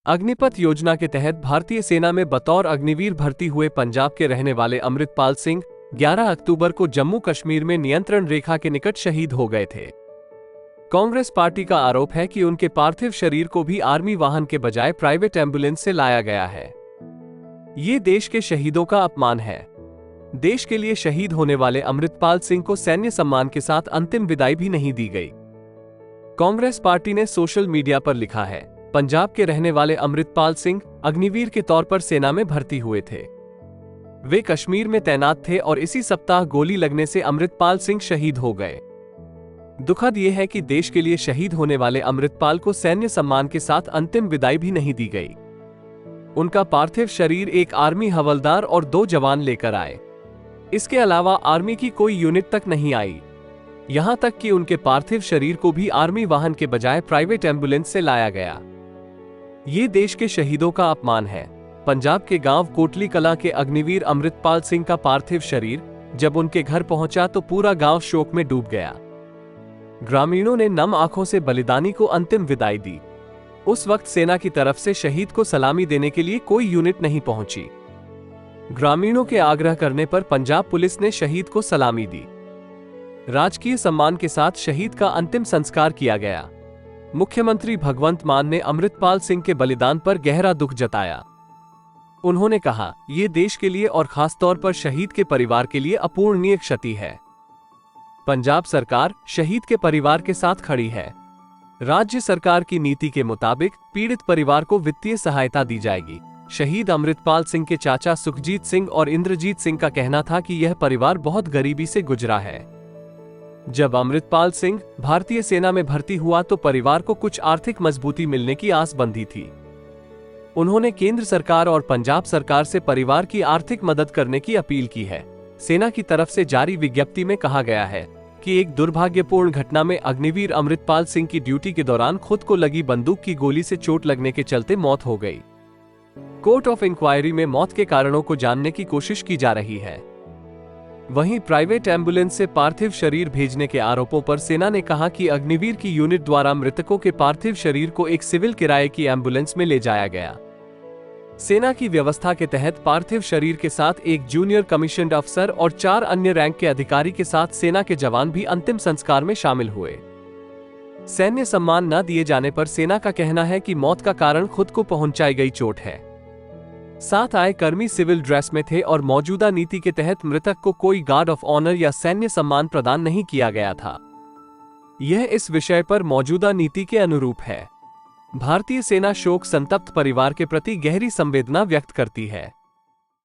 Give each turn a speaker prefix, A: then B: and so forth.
A: अग्निपथ योजना के तहत भारतीय सेना में बतौर अग्निवीर भर्ती हुए पंजाब के रहने वाले अमृतपाल सिंह 11 अक्टूबर को जम्मू कश्मीर में नियंत्रण रेखा के निकट शहीद हो गए थे। कांग्रेस पार्टी का आरोप है कि उनके पार्थिव शरीर को भी आर्मी वाहन के बजाय प्राइवेट एम्बुलेंस से लाया गया है। ये देश के शहीदों का अपमान है। देश के लिए शहीद होने वाले अमृतपाल सिंह को सैन्य सम्मान के साथ अंतिम विदाई भी नहीं दी गई। कांग्रेस पार्टी ने सोशल मीडिया पर लिखा है, पंजाब के रहने वाले अमृतपाल सिंह अग्निवीर के तौर पर सेना में भर्ती हुए थे। वे कश्मीर में तैनात थे और इसी सप्ताह गोली लगने से अमृतपाल सिंह शहीद हो गए। दुखद यह है कि देश के लिए शहीद होने वाले अमृतपाल को सैन्य सम्मान के साथ अंतिम विदाई भी नहीं दी गई। उनका पार्थिव शरीर एक आर्मी हवलदार और 2 जवान लेकर आए। इसके अलावा आर्मी की कोई यूनिट तक नहीं आई। यहां तक कि उनके पार्थिव शरीर को भी आर्मी वाहन के बजाय प्राइवेट एम्बुलेंस से लाया गया। ये देश के शहीदों का अपमान है। पंजाब के गांव कोटली कलां के अग्निवीर अमृतपाल सिंह का पार्थिव शरीर जब उनके घर पहुंचा तो पूरा गांव शोक में डूब गया। ग्रामीणों ने नम आंखों से बलिदानी को अंतिम विदाई दी। उस वक्त सेना की तरफ से शहीद को सलामी देने के लिए कोई यूनिट नहीं पहुंची। ग्रामीणों के आग्रह करने पर पंजाब पुलिस ने शहीद को सलामी दी। राजकीय सम्मान के साथ शहीद का अंतिम संस्कार किया गया। मुख्यमंत्री भगवंत मान ने अमृतपाल सिंह के बलिदान पर गहरा दुख जताया। उन्होंने कहा, ये देश के लिए और खासतौर पर शहीद के परिवार के लिए अपूरणीय क्षति है। पंजाब सरकार शहीद के परिवार के साथ खड़ी है। राज्य सरकार की नीति के मुताबिक पीड़ित परिवार को वित्तीय सहायता दी जाएगी। शहीद अमृतपाल सिंह के चाचा सुखजीत सिंह और इंद्रजीत सिंह का कहना था कि यह परिवार बहुत गरीबी से गुजरा है। जब अमृतपाल सिंह भारतीय सेना में भर्ती हुआ तो परिवार को कुछ आर्थिक मजबूती मिलने की आस बंधी थी। उन्होंने केंद्र सरकार और पंजाब सरकार से परिवार की आर्थिक मदद करने की अपील की है। सेना की तरफ से जारी विज्ञप्ति में कहा गया है कि एक दुर्भाग्यपूर्ण घटना में अग्निवीर अमृतपाल सिंह की ड्यूटी के दौरान खुद को लगी बंदूक की गोली से चोट लगने के चलते मौत हो गई। कोर्ट ऑफ इंक्वायरी में मौत के कारणों को जानने की कोशिश की जा रही है। वहीं प्राइवेट एम्बुलेंस से पार्थिव शरीर भेजने के आरोपों पर सेना ने कहा कि अग्निवीर की यूनिट द्वारा मृतकों के पार्थिव शरीर को एक सिविल किराए की एम्बुलेंस में ले जाया गया। सेना की व्यवस्था के तहत पार्थिव शरीर के साथ एक जूनियर कमीशन्ड अफसर और 4 अन्य रैंक के अधिकारी के साथ सेना के जवान भी अंतिम संस्कार में शामिल हुए। सैन्य सम्मान न दिए जाने पर सेना का कहना है कि मौत का कारण खुद को पहुंचाई गई चोट है। साथ आए कर्मी सिविल ड्रेस में थे और मौजूदा नीति के तहत मृतक को कोई गार्ड ऑफ ऑनर या सैन्य सम्मान प्रदान नहीं किया गया था। यह इस विषय पर मौजूदा नीति के अनुरूप है। भारतीय सेना शोक संतप्त परिवार के प्रति गहरी संवेदना व्यक्त करती है।